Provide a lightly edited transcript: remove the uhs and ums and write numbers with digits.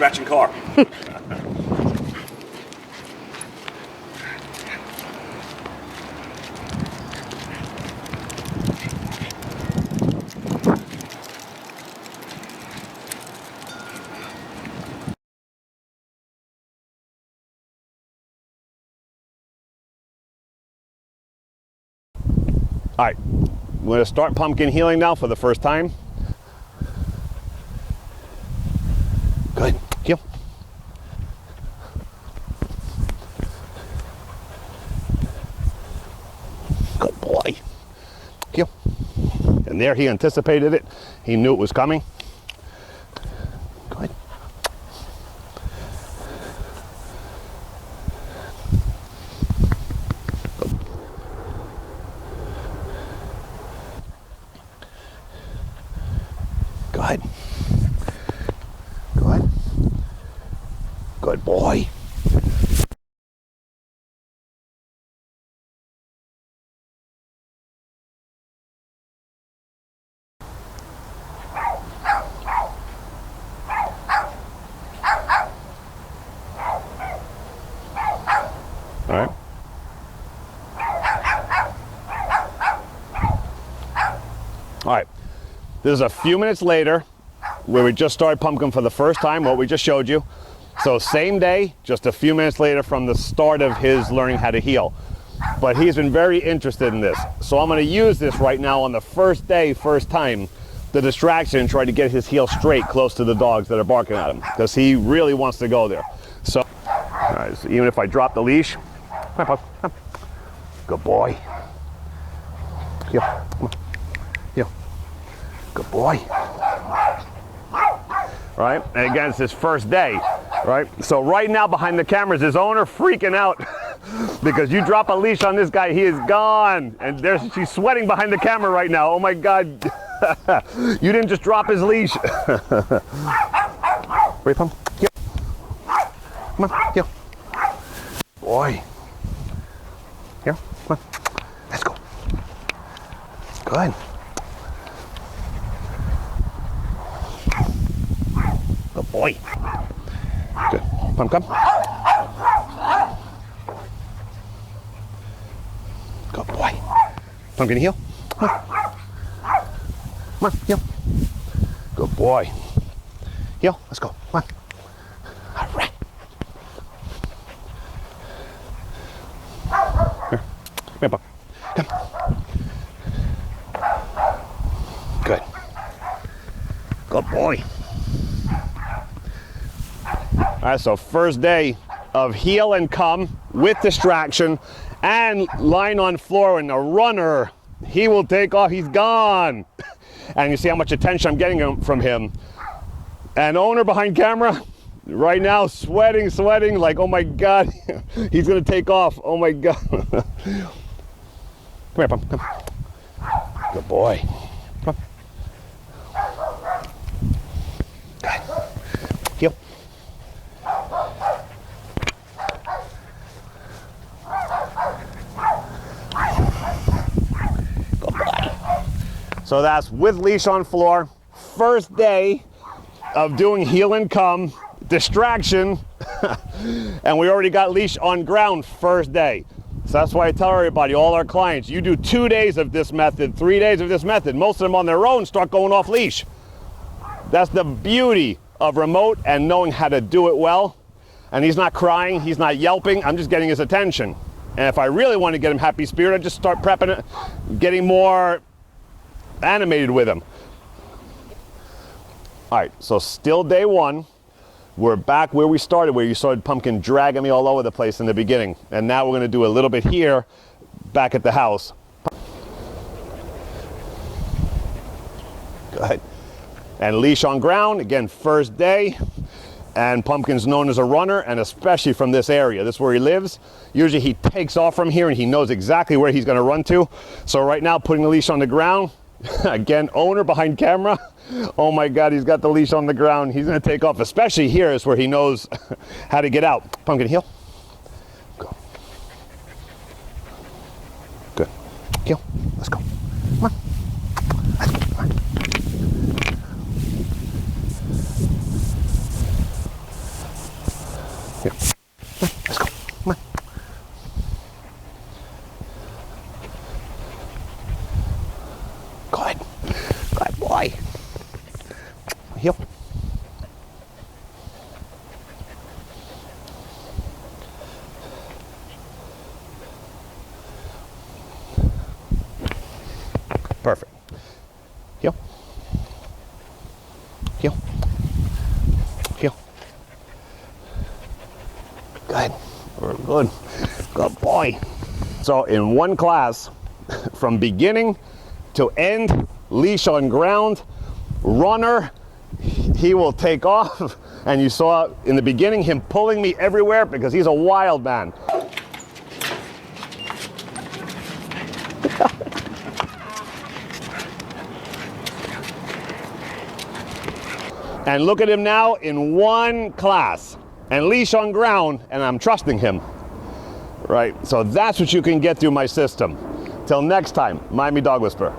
scratching car. All right, we're going to start pumpkin healing now for the first time. Good, heel. Good boy. Heel. And there he anticipated it. He knew it was coming. Good. Good. Good. Good boy. All right. All right. This is a few minutes later where we just started pumpkin for the first time, what we just showed you. So same day, just a few minutes later from the start of his learning how to heel. But he's been very interested in this. So I'm going to use this right now on the first day, first time, the distraction, and try to get his heel straight close to the dogs that are barking at him, because he really wants to go there. So, all right, so even if I drop the leash, come on, pup, come. Good boy. Heel, come on. Heel. Good boy. Right? And again, it's his first day, right? So right now behind the cameras, his owner freaking out because you drop a leash on this guy, he is gone. And she's sweating behind the camera right now. Oh my God. You didn't just drop his leash. Wait, Pum. Heel. Come on, heel. Boy. Here, come on. Let's go. Good. Good boy. Good. Come, come. Good boy. Pumpkin heel. Come on. Come on, heel. Good boy. Heel. Let's go. Come on. All right. Here. Come here, Pop. Come. Good. Good boy. All right, so first day of heel and come with distraction and line on floor, and a runner, he will take off, he's gone. And you see how much attention I'm getting from him. And owner behind camera right now sweating, like, oh my God, he's gonna take off, oh my God. Come here, Pum, come. Good boy. Come on. Good. Heel. So that's with leash on floor, first day of doing heel and come, distraction, and we already got leash on ground first day. So that's why I tell everybody, all our clients, you do 2 days of this method, 3 days of this method. Most of them on their own start going off leash. That's the beauty of remote and knowing how to do it well. And he's not crying, he's not yelping, I'm just getting his attention. And if I really want to get him happy spirit, I just start prepping it, getting more animated with him. All right, so still day one. We're back where we started, where you started Pumpkin dragging me all over the place in the beginning. And now we're going to do a little bit here, back at the house. Go ahead. And leash on ground, again, first day. And Pumpkin's known as a runner, and especially from this area. This is where he lives. Usually he takes off from here and he knows exactly where he's going to run to. So right now, putting the leash on the ground. Again, owner behind camera. Oh my God, he's got the leash on the ground. He's going to take off, especially here is where he knows how to get out. Pumpkin, heel. Go. Good. Heel. Let's go. Come on. Let's go. Come on. Good. Good boy. Heel. Perfect. Heel. Heel. Heel. Good. Good. Good boy. So in one class, from beginning to end, leash on ground, runner, he will take off. And you saw in the beginning him pulling me everywhere because he's a wild man. And look at him now in one class and leash on ground, and I'm trusting him. Right, so that's what you can get through my system. Till next time, Miami Dog Whisperer.